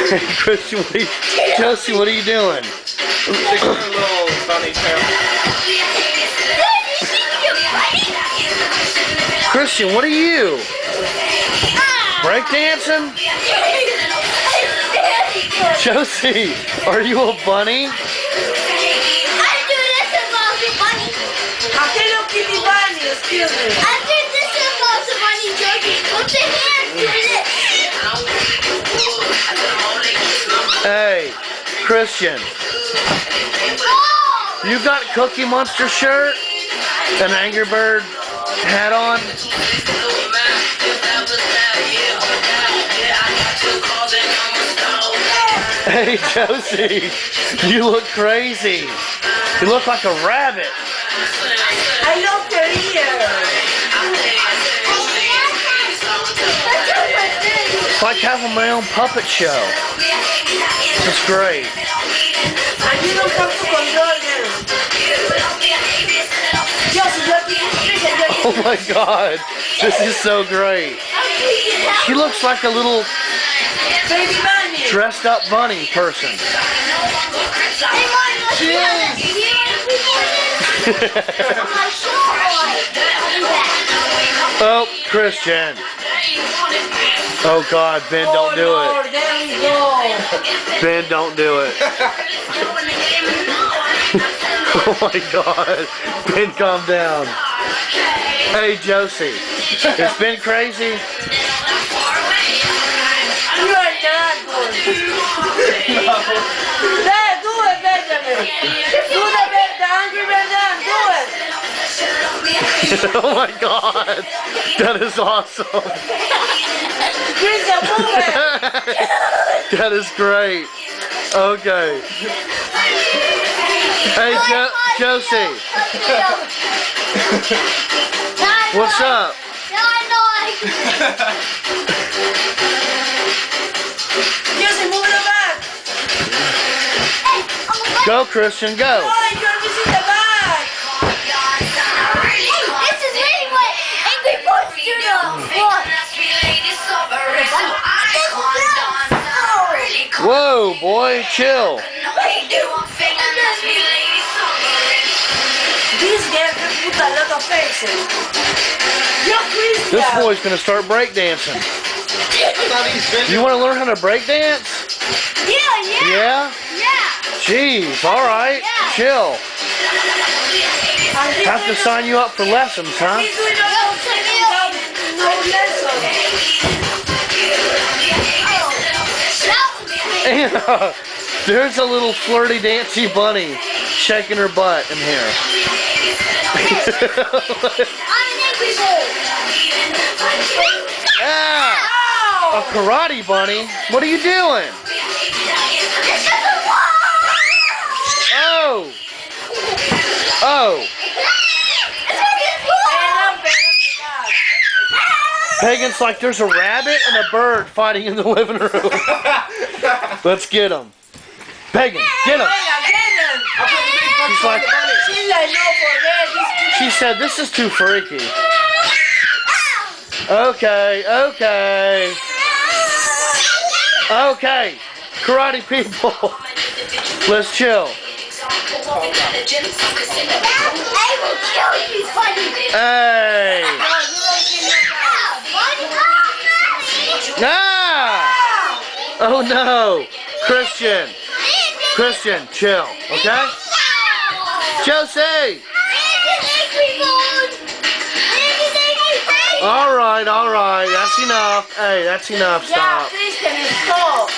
Cristian, Josi, what are you doing? Take a little bunny tail. Cristian, what are you? Breakdancing? Josi, are you a bunny? I'm doing this about the bunny. Hello Kitty Bunny, excuse me. I'm doing this about the bunny, Josi. Put your hands doing it. Hey, Cristian, Oh! you got Cookie Monster shirt? An Angry Bird hat on? Hey, Josi, you look crazy. You look like a rabbit. I love Korea. It's like having my own puppet show. It's great. And you don't have to control them. Oh my God, this is so great. She looks like a little Baby bunny. dressed up bunny person. Oh, Cristian. Oh God, Ben, don't do Lord, it. there we go. Ben, don't do it. Oh my God. Ben, calm down. Hey, Josi. It's been crazy. You are not good. There, do it, Benjamin. Do the Angry Bird dance, do it. Oh my God. That is awesome. Cristian, move it. That is great. Okay. Hey, Josi. What's up? Josi, move it back. Go, Cristian, go. Oh, you're missing the back. This is really what Angry Birds do to Whoa, boy, chill. This game can put a lot of faces. Yo, Cristian. This boy's gonna start breakdancing. You want to learn how to breakdance? Yeah? Jeez, all right. Chill. Have to sign you up for lessons, huh? He's doing no lesson. And there's a little flirty, dancy bunny shaking her butt in here. Ah, a karate bunny? What are you doing? Oh. Oh. Pagan's like, there's a rabbit and a bird fighting in the living room. Let's get them. Pagan, get them. She's like, she said, this is too freaky. Okay, okay. Okay, karate people. Let's chill. Hey. Ah! Oh no! Cristian! Cristian, chill, okay? Josi! Alright, that's enough. Hey, that's enough, Yeah, stop. Cristian, stop.